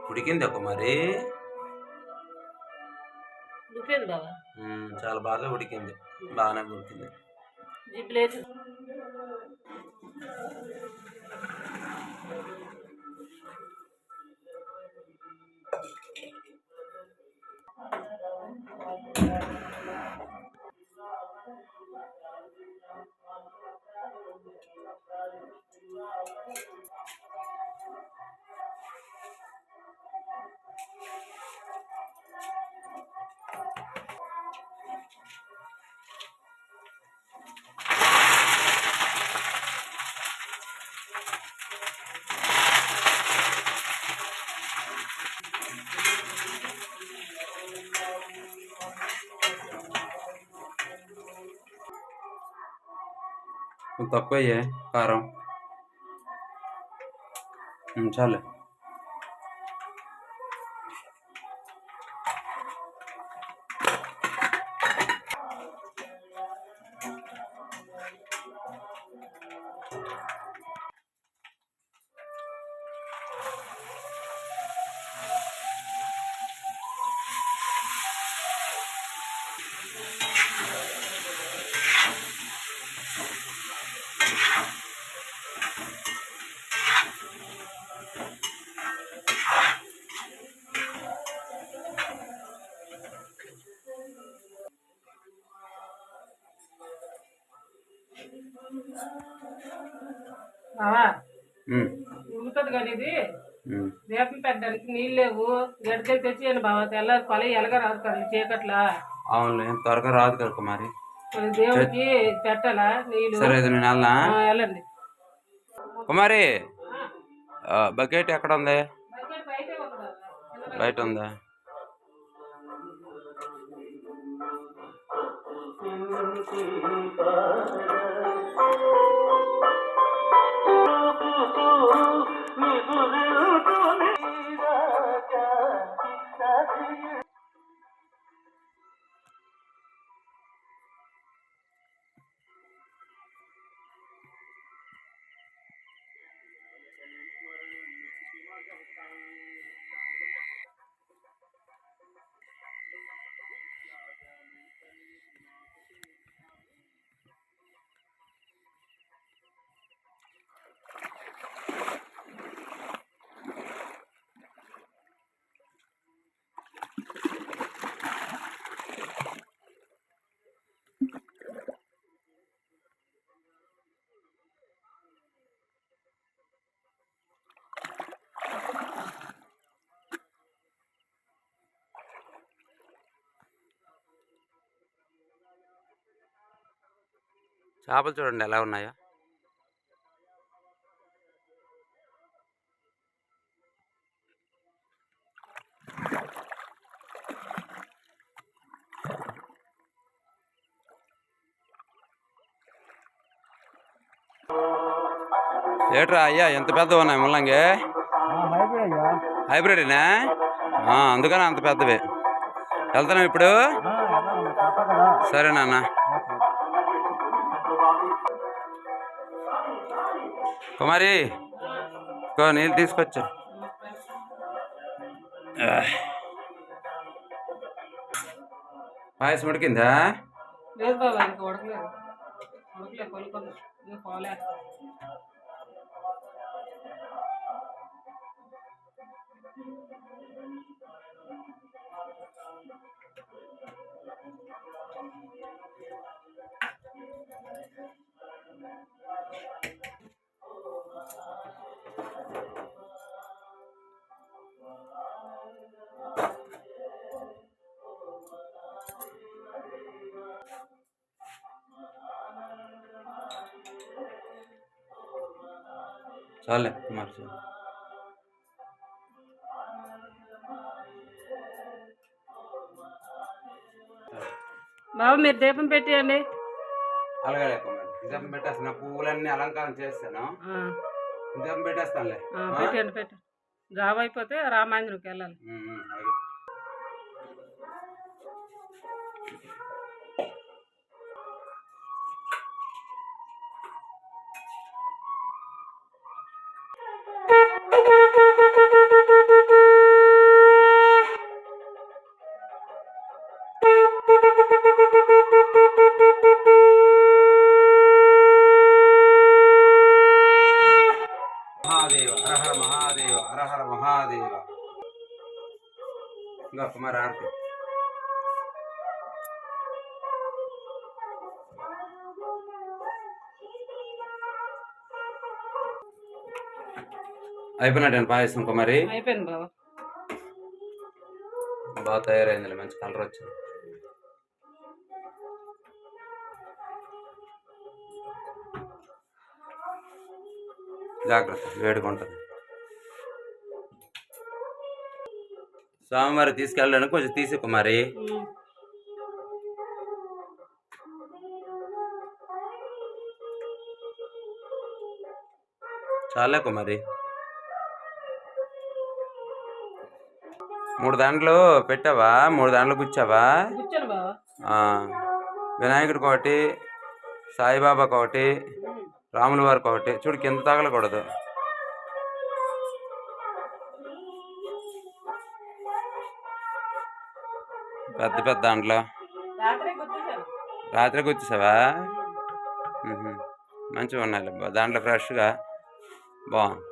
ఉడికింది కుమారి. ఉడికింది బాబా, చాలా బాగా ఉడికింది, బాగానే ఉడికింది. జిప్లేసి తక్కువ కారం. చాలే. ఉడుకుతుంది కానీ ఇది దీపం పెట్టడానికి నీళ్ళు లేవు. గడిచలు తెచ్చేయండి బాబా, తెల్లారి కొల ఎలగ రాదు కదా చీకట్లా. అవును, త్వరగా రాదు కదా కుమారి. దేవుడికి పెట్టాలా నీళ్ళు. సరే, ఇది నేను వెళ్ళండి కుమారి. బకెట్ ఎక్కడ ఉంది? బయట ఉందా? చేపలు చూడండి ఎలా ఉన్నాయో. ఏట్రా అయ్యా, ఎంత పెద్దవి ఉన్నాయి ముల్లంగి? హైబ్రిడేనా? అందుకని అంత పెద్దవి. వెళ్తున్నాం ఇప్పుడు. సరే నాన్న. కుమారి, నీళ్ళు తీసుకొచ్చా. పాయసం ఉడికిందా? లేదు బాబా, ఇంకా ఉడకలేదు. పోలే. చాలే కుమార్. బాబు మీరు దీపం పెట్టేయండి. అలాగే కుమార్, దీపం పెట్టేస్తాను. పువ్వులన్నీ అలంకారం చేస్తాను. దీపం పెట్టేస్తానులే. పెట్టండి పెట్టండి. జాబ్ అయిపోతే రామాంజనంకి వెళ్ళాలి. అది ఇంకా కుమార్ ఆర్తి అయిపోయినట్టు పాయసం కుమారి అయిపోయింది బాబా. బాగా తయారైంది, మంచి కలర్ వచ్చింది. జాగ్రత్త, వేడిగా ఉంటుంది. స్వామివారి తీసుకెళ్ళడానికి కొంచెం తీసి కుమారి. చాలే కుమారి. 3 దాంట్లో పెట్టావా? 3 దాంట్లో గుచ్చావా? వినాయకుడికి ఒకటి, సాయిబాబాకి ఒకటి, రాముల వారికి ఒకటి. చూడు కింద తగలకూడదు. పెద్ద పెద్ద దాంట్లో రాత్రి గుచ్చేసావా? మంచిగా ఉన్నాయి దాంట్లో ఫ్రెష్గా బాగుంది.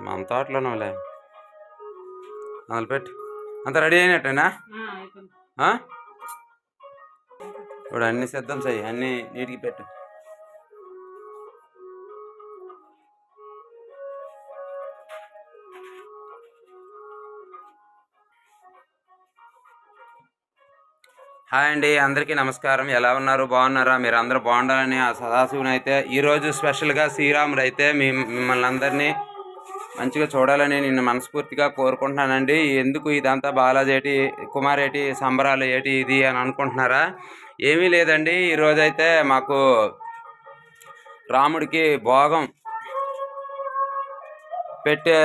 మన తోటలోనే అందులో పెట్టు. అంత రెడీ అయినట్టేనా? ఇప్పుడు అన్ని సిద్ధం చెయ్యి, అన్ని నీటికి పెట్టు. హాయ్ అండి, అందరికీ నమస్కారం. ఎలా ఉన్నారు? బాగున్నారా? మీరు అందరూ బాగుండాలని ఆ సదాశివుని అయితే ఈరోజు స్పెషల్గా శ్రీరాముడు అయితే మిమ్మల్ని అందరినీ మంచిగా చూడాలని నేను మనస్ఫూర్తిగా కోరుకుంటున్నానండి. ఎందుకు ఇదంతా బాలాజీ ఏటి, కుమార్ ఏటి, సంబరాలు ఏటి ఇది అని అనుకుంటున్నారా? ఏమీ లేదండి, ఈరోజైతే మాకు రాముడికి భోగం పెట్టే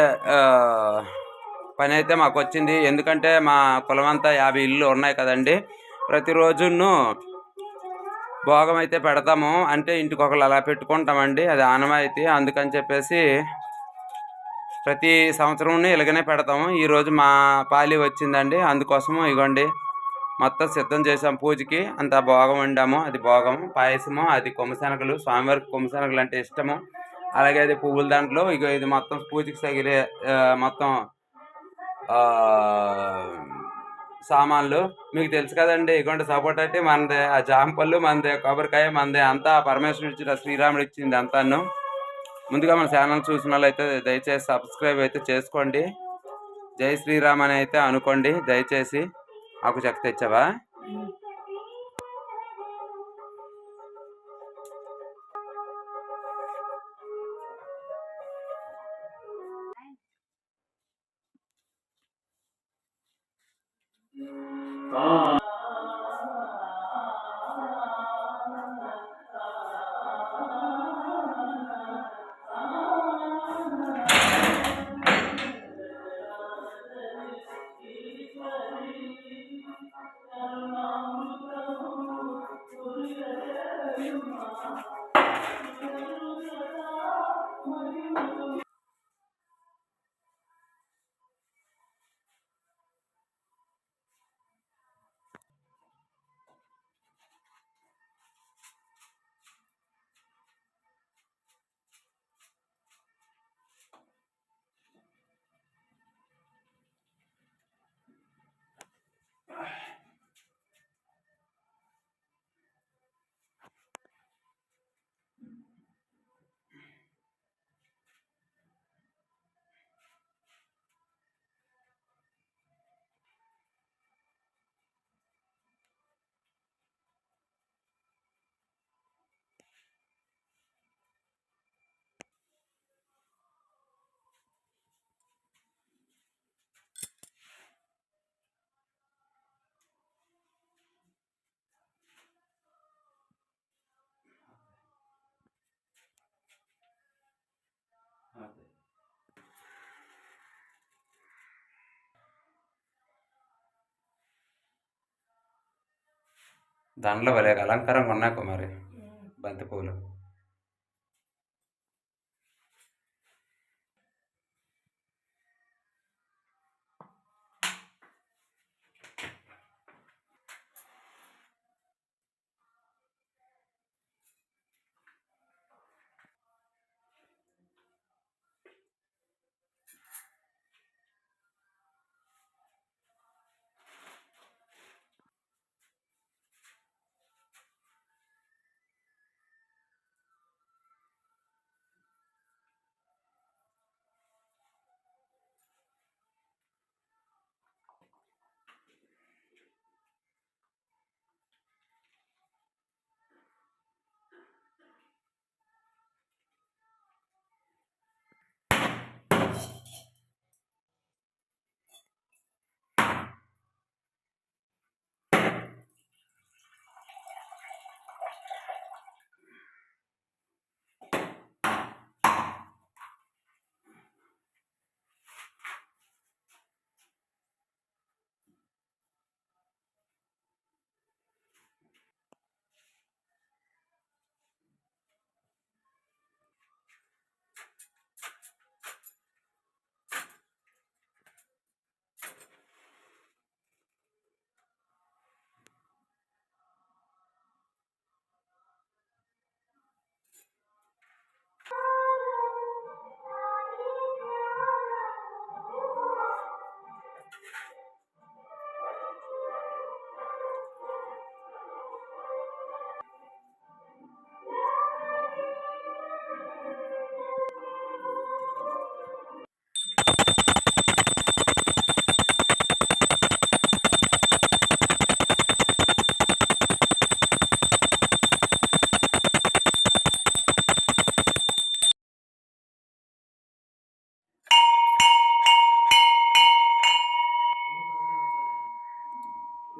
పని అయితే మాకు వచ్చింది. ఎందుకంటే మా కులమంతా 50 ఇళ్ళు ఉన్నాయి కదండి. ప్రతిరోజును భోగం అయితే పెడతాము, అంటే ఇంటికి ఒకళ్ళు అలా పెట్టుకుంటామండి, అది ఆనవాయితీ. అందుకని చెప్పేసి ప్రతి సంవత్సరం ఇలాగనే పెడతాము. ఈరోజు మా పాలి వచ్చిందండి, అందుకోసము ఇగోండి మొత్తం సిద్ధం చేసాం పూజకి. అంత భోగం వండాము, అది భోగము పాయసము, అది కొమ్మశనగలు. స్వామివారికి కొమ్మశనగలు అంటే ఇష్టము. అలాగే అది పువ్వుల దాంట్లో ఇది మొత్తం పూజకి తగిలే మొత్తం సామాన్లు మీకు తెలుసు కదండి. ఇగోండి సపోటా అంటే మనదే, ఆ జాంపళ్ళు మనదే, కొబ్బరికాయ మనదే, అంతా పరమేశ్వరుడు ఇచ్చిన శ్రీరాముడు ఇచ్చింది అంతాను. ముందుగా మన ఛానల్ చూసిన వాళ్ళు అయితే దయచేసి సబ్స్క్రైబ్ అయితే చేసుకోండి. జై శ్రీరామ్ అని అయితే అనుకోండి దయచేసి. ఆకు చెక్క తెచ్చావా? దాంట్లో భలే అలంకారంగా ఉన్నాయి కుమారి, బంతి పువ్వులు.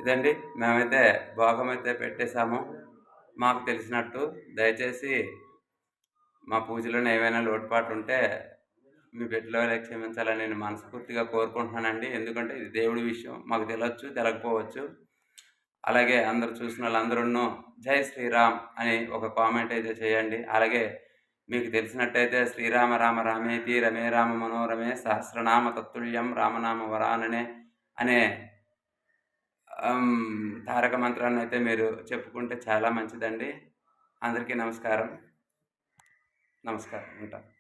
ఇదండి, మేమైతే భోగం అయితే పెట్టేశాము మాకు తెలిసినట్టు. దయచేసి మా పూజలోనే ఏవైనా లోటుపాట్లుంటే మీ బిడ్డలవలే క్షమించాలని నేను మనస్ఫూర్తిగా కోరుకుంటున్నానండి. ఎందుకంటే ఇది దేవుడి విషయం. మాకు తెలవచ్చు, తెలకపోవచ్చు. అలాగే అందరూ చూసినోళ్ళందరూను జై శ్రీరామ్ అని ఒక కామెంట్ అయితే చేయండి. అలాగే మీకు తెలిసినట్టయితే శ్రీరామ రామ రామేతి రమే రామ మనోరమే సహస్రనామ తత్తుల్యం రామనామ వరాననే అనే తారక మంత్రాన్నయితే మీరు చెప్పుకుంటే చాలా మంచిదండి. అందరికీ నమస్కారం. నమస్కారం. ఉంటాను.